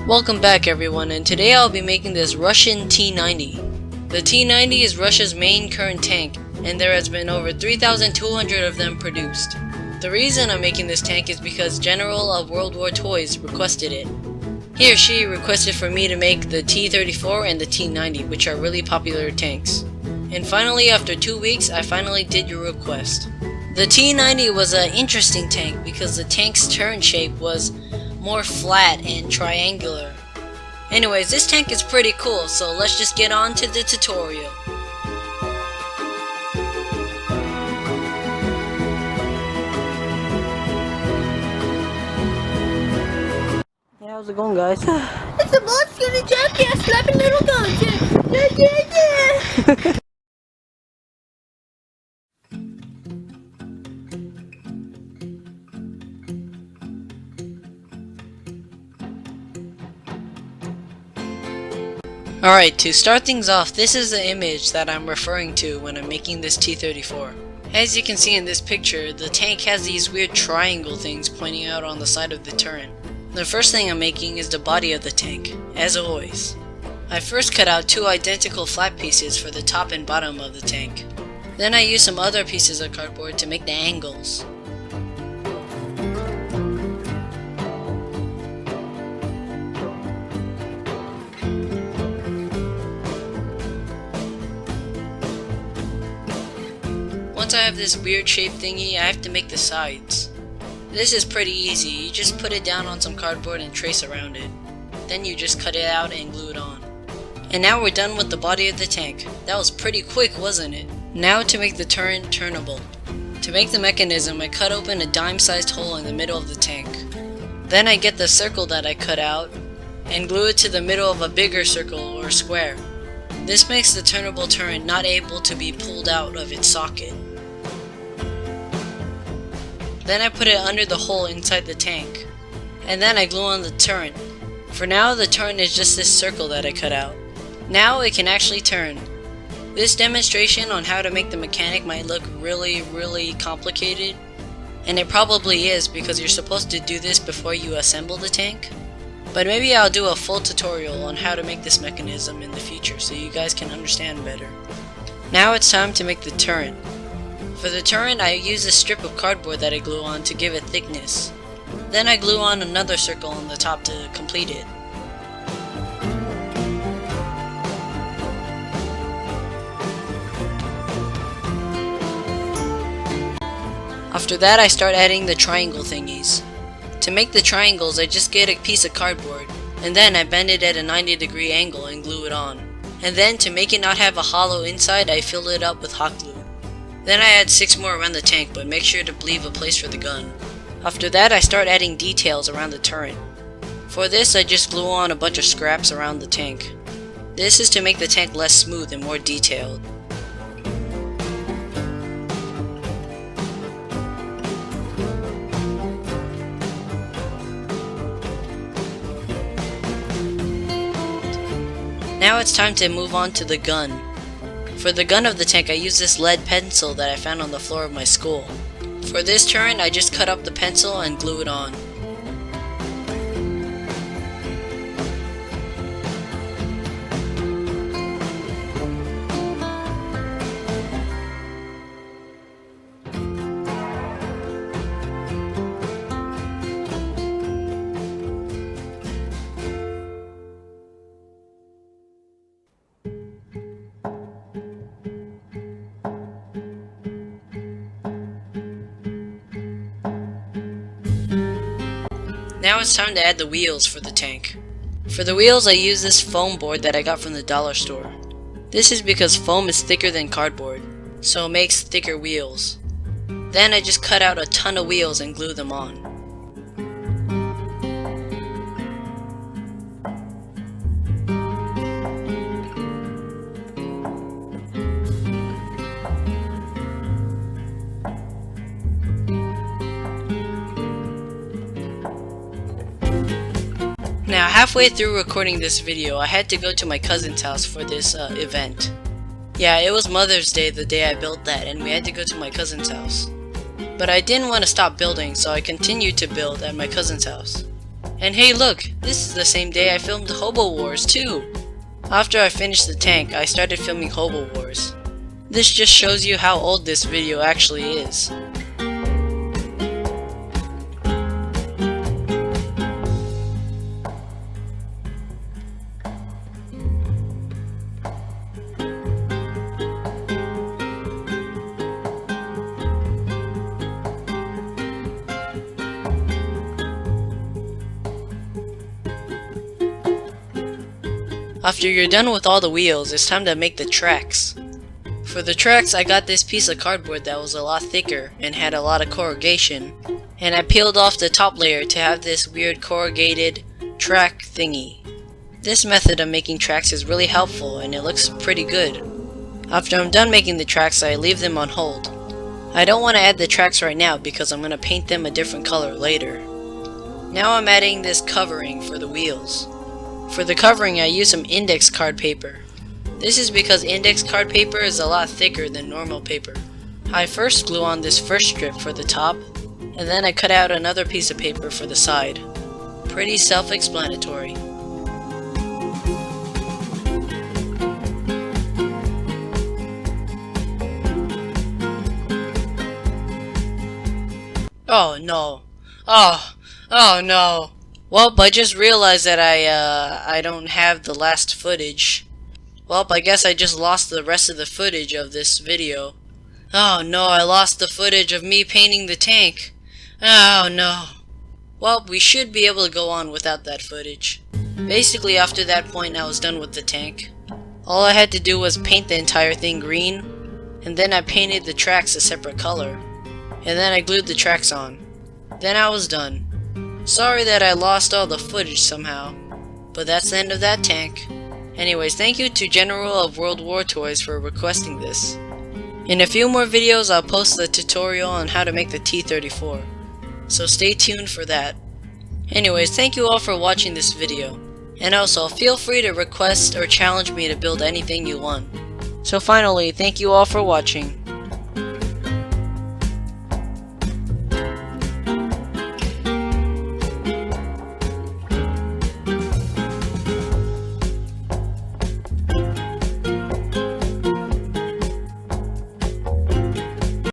Welcome back everyone, and today I'll be making this Russian T-90. The T-90 is Russia's main current tank, and there has been over 3,200 of them produced. The reason I'm making this tank is because General of World War Toys requested it. He or she requested for me to make the T-34 and the T-90, which are really popular tanks. And finally, after 2 weeks, I finally did your request. The T-90 was an interesting tank because the tank's turn shape was more flat and triangular. Anyways, this tank is pretty cool, so let's just get on to the tutorial. Hey, how's it going, guys? It's a blood skinny jackass slapping little guns. Yeah. Alright, to start things off, this is the image that I'm referring to when I'm making this T-34. As you can see in this picture, the tank has these weird triangle things pointing out on the side of the turret. The first thing I'm making is the body of the tank, as always. I first cut out two identical flat pieces for the top and bottom of the tank. Then I used some other pieces of cardboard to make the angles. Once I have this weird shaped thingy, I have to make the sides. This is pretty easy, you just put it down on some cardboard and trace around it. Then you just cut it out and glue it on. And now we're done with the body of the tank. That was pretty quick, wasn't it? Now to make the turret turnable. To make the mechanism, I cut open a dime-sized hole in the middle of the tank. Then I get the circle that I cut out and glue it to the middle of a bigger circle or square. This makes the turnable turret not able to be pulled out of its socket. Then I put it under the hole inside the tank. And then I glue on the turret. For now, the turret is just this circle that I cut out. Now it can actually turn. This demonstration on how to make the mechanic might look really complicated. And it probably is because you're supposed to do this before you assemble the tank. But maybe I'll do a full tutorial on how to make this mechanism in the future so you guys can understand better. Now it's time to make the turret. For the turret, I use a strip of cardboard that I glue on to give it thickness. Then I glue on another circle on the top to complete it. After that, I start adding the triangle thingies. To make the triangles, I just get a piece of cardboard, and then I bend it at a 90-degree angle and glue it on. And then, to make it not have a hollow inside, I fill it up with hot glue. Then I add 6 more around the tank, but make sure to leave a place for the gun. After that, I start adding details around the turret. For this, I just glue on a bunch of scraps around the tank. This is to make the tank less smooth and more detailed. Now it's time to move on to the gun. For the gun of the tank, I use this lead pencil that I found on the floor of my school. For this turret, I just cut up the pencil and glue it on. Now it's time to add the wheels for the tank. For the wheels, I use this foam board that I got from the dollar store. This is because foam is thicker than cardboard, so it makes thicker wheels. Then I just cut out a ton of wheels and glue them on. Now, halfway through recording this video, I had to go to my cousin's house for this event. Yeah, it was Mother's Day the day I built that, and we had to go to my cousin's house. But I didn't want to stop building, so I continued to build at my cousin's house. And hey look, this is the same day I filmed Hobo Wars too! After I finished the tank, I started filming Hobo Wars. This just shows you how old this video actually is. After you're done with all the wheels, it's time to make the tracks. For the tracks, I got this piece of cardboard that was a lot thicker and had a lot of corrugation, and I peeled off the top layer to have this weird corrugated track thingy. This method of making tracks is really helpful and it looks pretty good. After I'm done making the tracks, I leave them on hold. I don't want to add the tracks right now because I'm going to paint them a different color later. Now I'm adding this covering for the wheels. For the covering, I use some index card paper. This is because index card paper is a lot thicker than normal paper. I first glue on this first strip for the top, and then I cut out another piece of paper for the side. Pretty self-explanatory. Oh no. Oh no. Well, I just realized that I don't have the last footage. Well, I guess I just lost the rest of the footage of this video. Oh no, I lost the footage of me painting the tank. Oh no. Well, we should be able to go on without that footage. Basically, after that point, I was done with the tank. All I had to do was paint the entire thing green, and then I painted the tracks a separate color. And then I glued the tracks on. Then I was done. Sorry that I lost all the footage somehow, but that's the end of that tank. Anyways, thank you to General of World War Toys for requesting this. In a few more videos, I'll post the tutorial on how to make the T-34, so stay tuned for that. Anyways, thank you all for watching this video, and also feel free to request or challenge me to build anything you want. So finally, thank you all for watching.